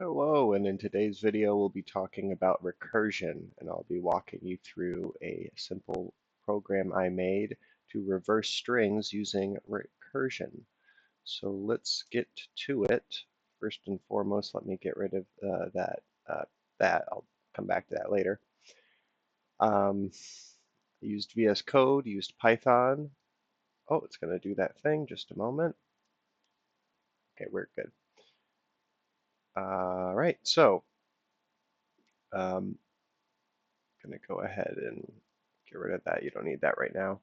Hello, and in today's video we'll be talking about recursion, and I'll be walking you through a simple program I made to reverse strings using recursion. So let's get to it. First and foremost, let me get rid of that. I'll come back to that later. I used VS Code, used Python. Oh, it's going to do that thing. Just a moment. Okay, we're good. All right, so um, going to go ahead and get rid of that. You don't need that right now.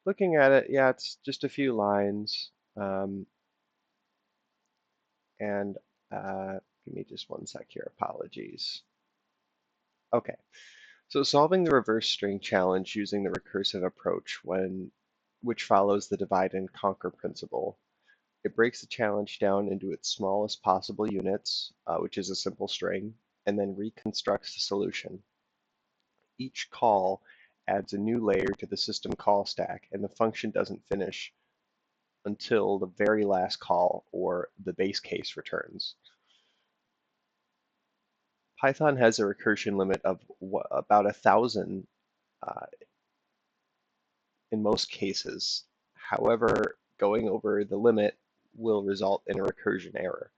Looking at it, yeah, it's just a few lines. Um, and Give me just one sec here. Apologies. Okay, so solving the reverse string challenge using the recursive approach which follows the divide and conquer principle. It breaks the challenge down into its smallest possible units, which is a simple string, and then reconstructs the solution. Each call adds a new layer to the system call stack, and the function doesn't finish until the very last call or the base case returns. Python has a recursion limit of about 1,000 uh, in most cases. However, going over the limit will result in a recursion error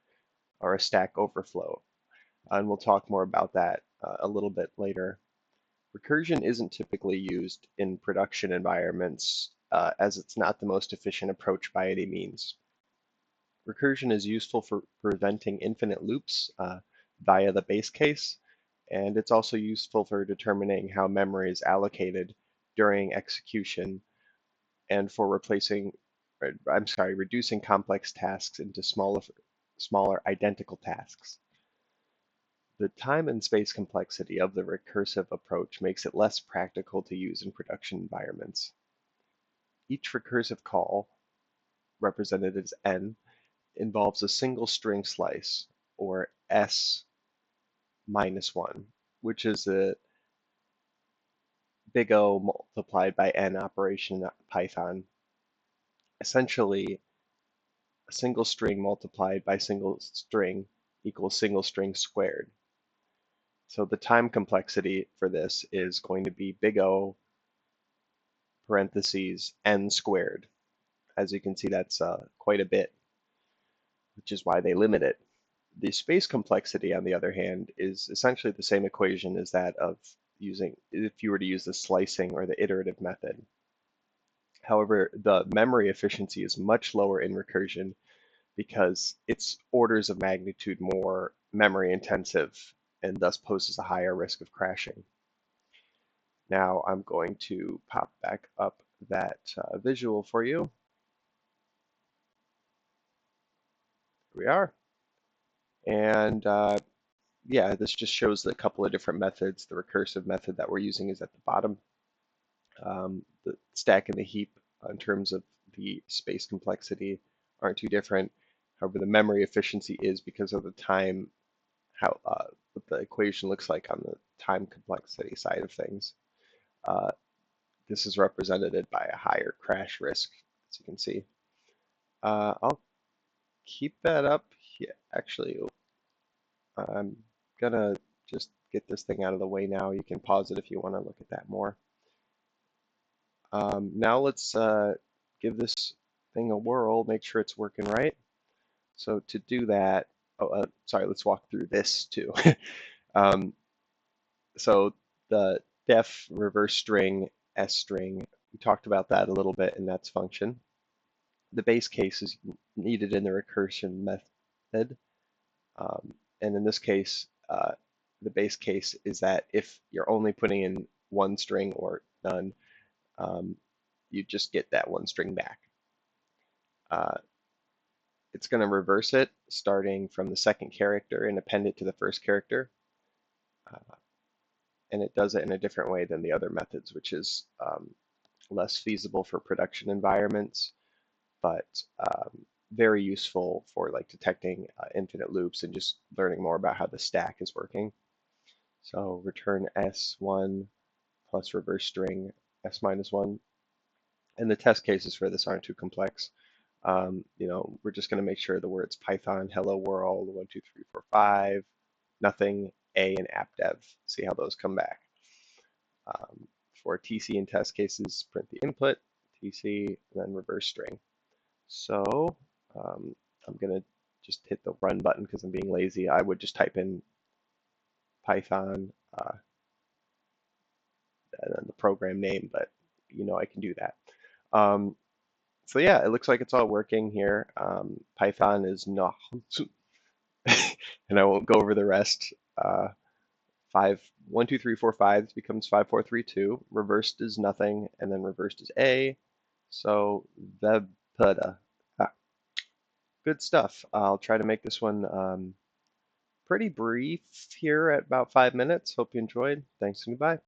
or a stack overflow. And we'll talk more about that a little bit later. Recursion isn't typically used in production environments as it's not the most efficient approach by any means. Recursion is useful for preventing infinite loops via the base case, and it's also useful for determining how memory is allocated during execution and for reducing complex tasks into smaller identical tasks. The time and space complexity of the recursive approach makes it less practical to use in production environments. Each recursive call, represented as n, involves a single string slice, or s minus 1, which is a big O multiplied by n operation in Python. Essentially, a single string multiplied by single string equals single string squared. So the time complexity for this is going to be big O parentheses n squared. As you can see, that's quite a bit, which is why they limit it. The space complexity, on the other hand, is essentially the same equation as that of using if you were to use the slicing or the iterative method. However, the memory efficiency is much lower in recursion because it's orders of magnitude more memory intensive and thus poses a higher risk of crashing. Now I'm going to pop back up that visual for you. Here we are. And yeah, this just shows a couple of different methods. The recursive method that we're using is at the bottom. The stack and the heap in terms of the space complexity aren't too different. However, the memory efficiency is because of the time, what the equation looks like on the time complexity side of things. Uh, this is represented by a higher crash risk, as you can see. I'll keep that up here. Actually, I'm gonna just get this thing out of the way now. You can pause it if you want to look at that more. Now let's give this thing a whirl, make sure it's working right. So to do that, sorry, let's walk through this too. um, so the def reverse string, S string, we talked about that a little bit in that's function. The base case is needed in the recursion method. And in this case, the base case is that if you're only putting in one string or none, you just get that one string back. It's going to reverse it starting from the second character and append it to the first character. And it does it in a different way than the other methods, which is less feasible for production environments, but very useful for like detecting infinite loops and just learning more about how the stack is working. So return S1 plus reverse string S minus 1. And the test cases for this aren't too complex. We're just going to make sure the words Python, hello world, 1, 2, 3, 4, 5, nothing, A, and app dev. See how those come back. For TC and test cases, print the input, TC, and then reverse string. So I'm going to just hit the run button because I'm being lazy. I would just type in Python and then the program name, but I can do that. So yeah, it looks like it's all working here. Python is not, and I won't go over the rest. 1, 2, 3, 4, 5 becomes 5, 4, 3, 2. Reversed is nothing, and then reversed is A. So the good stuff. I'll try to make this one pretty brief here at about 5 minutes. Hope you enjoyed. Thanks and goodbye.